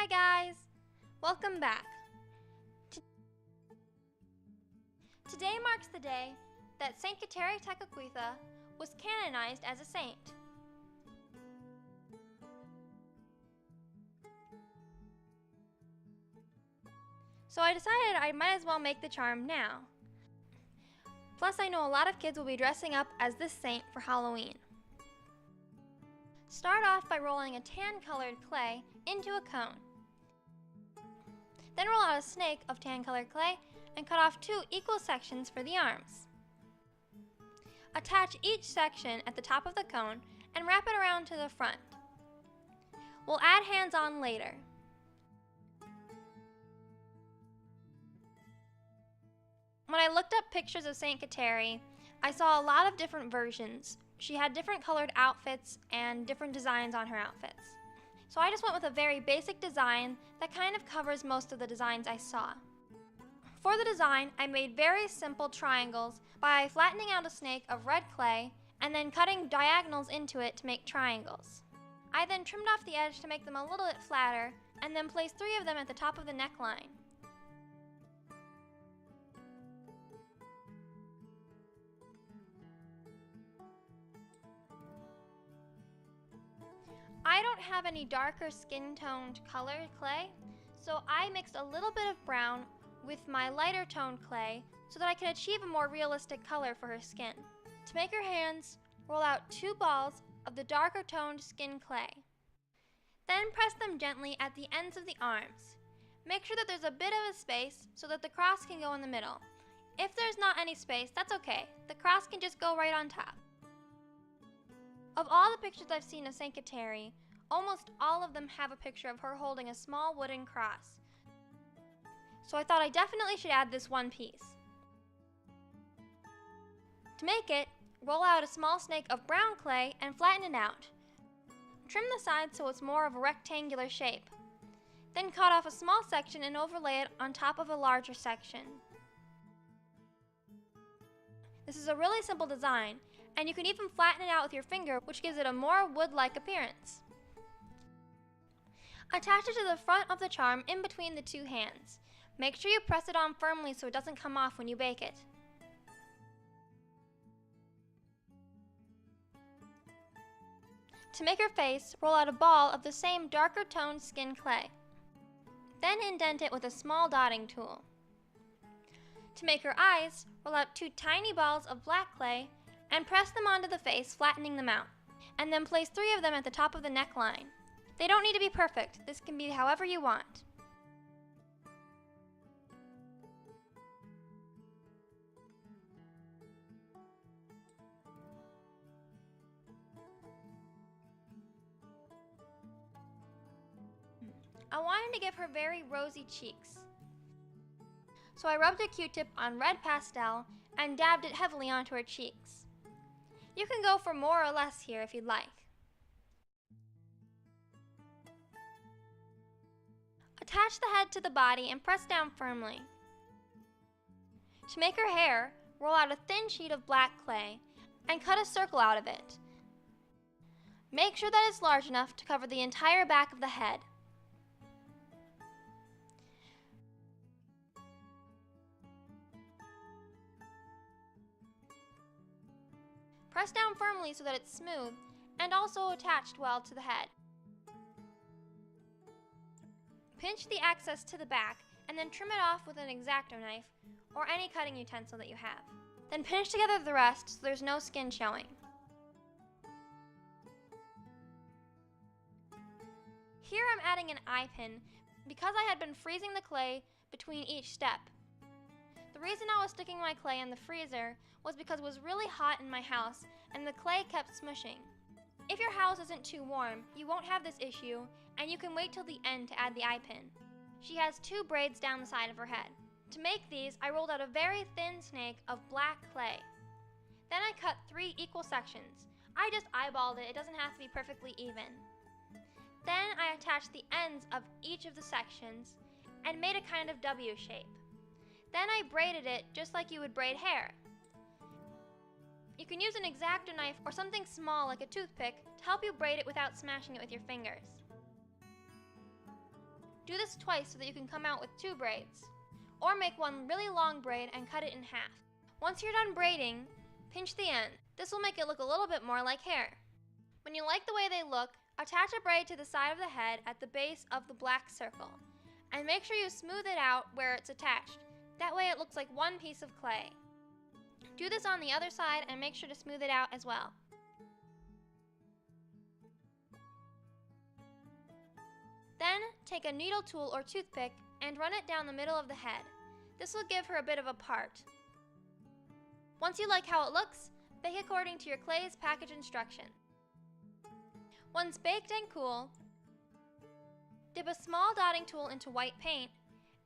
Hi guys! Welcome back. Today marks the day that Saint Kateri Tekakwitha was canonized as a saint. So I decided I might as well make the charm now. Plus I know a lot of kids will be dressing up as this saint for Halloween. Start off by rolling a tan-colored clay into a cone. Then roll out a snake of tan-colored clay and cut off 2 equal sections for the arms. Attach each section at the top of the cone and wrap it around to the front. We'll add hands on later. When I looked up pictures of Saint Kateri, I saw a lot of different versions. She had different colored outfits and different designs on her outfits. So I just went with a very basic design that kind of covers most of the designs I saw. For the design, I made very simple triangles by flattening out a snake of red clay and then cutting diagonals into it to make triangles. I then trimmed off the edge to make them a little bit flatter and then placed 3 of them at the top of the neckline. I don't have any darker skin-toned colored clay, so I mixed a little bit of brown with my lighter toned clay so that I could achieve a more realistic color for her skin. To make her hands, roll out 2 balls of the darker toned skin clay. Then press them gently at the ends of the arms. Make sure that there's a bit of a space so that the cross can go in the middle. If there's not any space, that's okay. The cross can just go right on top. Of all the pictures I've seen of Saint Kateri, almost all of them have a picture of her holding a small wooden cross. So I thought I definitely should add this one piece. To make it, roll out a small snake of brown clay and flatten it out. Trim the sides so it's more of a rectangular shape. Then cut off a small section and overlay it on top of a larger section. This is a really simple design, and you can even flatten it out with your finger, which gives it a more wood-like appearance. Attach it to the front of the charm in between the 2 hands. Make sure you press it on firmly so it doesn't come off when you bake it. To make her face, roll out a ball of the same darker toned skin clay. Then indent it with a small dotting tool. To make her eyes, roll out 2 tiny balls of black clay and press them onto the face, flattening them out, and then place 3 of them at the top of the neckline. They don't need to be perfect. This can be however you want. I wanted to give her very rosy cheeks, so I rubbed a Q-tip on red pastel and dabbed it heavily onto her cheeks. You can go for more or less here if you'd like. Attach the head to the body and press down firmly. To make her hair, roll out a thin sheet of black clay and cut a circle out of it. Make sure that it's large enough to cover the entire back of the head. Press down firmly so that it's smooth and also attached well to the head. Pinch the excess to the back and then trim it off with an X-Acto knife or any cutting utensil that you have. Then pinch together the rest so there's no skin showing. Here I'm adding an eye pin because I had been freezing the clay between each step. The reason I was sticking my clay in the freezer was because it was really hot in my house and the clay kept smushing. If your house isn't too warm, you won't have this issue, and you can wait till the end to add the eye pin. She has 2 braids down the side of her head. To make these, I rolled out a very thin snake of black clay. Then I cut 3 equal sections. I just eyeballed it, it doesn't have to be perfectly even. Then I attached the ends of each of the sections and made a kind of W shape. Then I braided it just like you would braid hair. You can use an X-Acto knife or something small like a toothpick to help you braid it without smashing it with your fingers. Do this twice so that you can come out with 2 braids. Or make one really long braid and cut it in half. Once you're done braiding, pinch the end. This will make it look a little bit more like hair. When you like the way they look, attach a braid to the side of the head at the base of the black circle. And make sure you smooth it out where it's attached. That way it looks like one piece of clay. Do this on the other side and make sure to smooth it out as well. Then, take a needle tool or toothpick and run it down the middle of the head. This will give her a bit of a part. Once you like how it looks, bake according to your clay's package instruction. Once baked and cool, dip a small dotting tool into white paint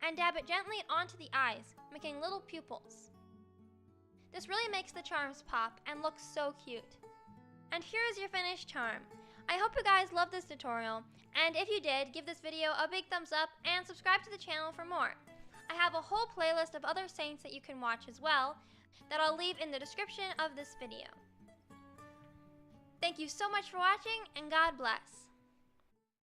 and dab it gently onto the eyes, making little pupils. This really makes the charms pop and look so cute. And here is your finished charm. I hope you guys loved this tutorial, and if you did, give this video a big thumbs up and subscribe to the channel for more. I have a whole playlist of other saints that you can watch as well that I'll leave in the description of this video. Thank you so much for watching, and God bless.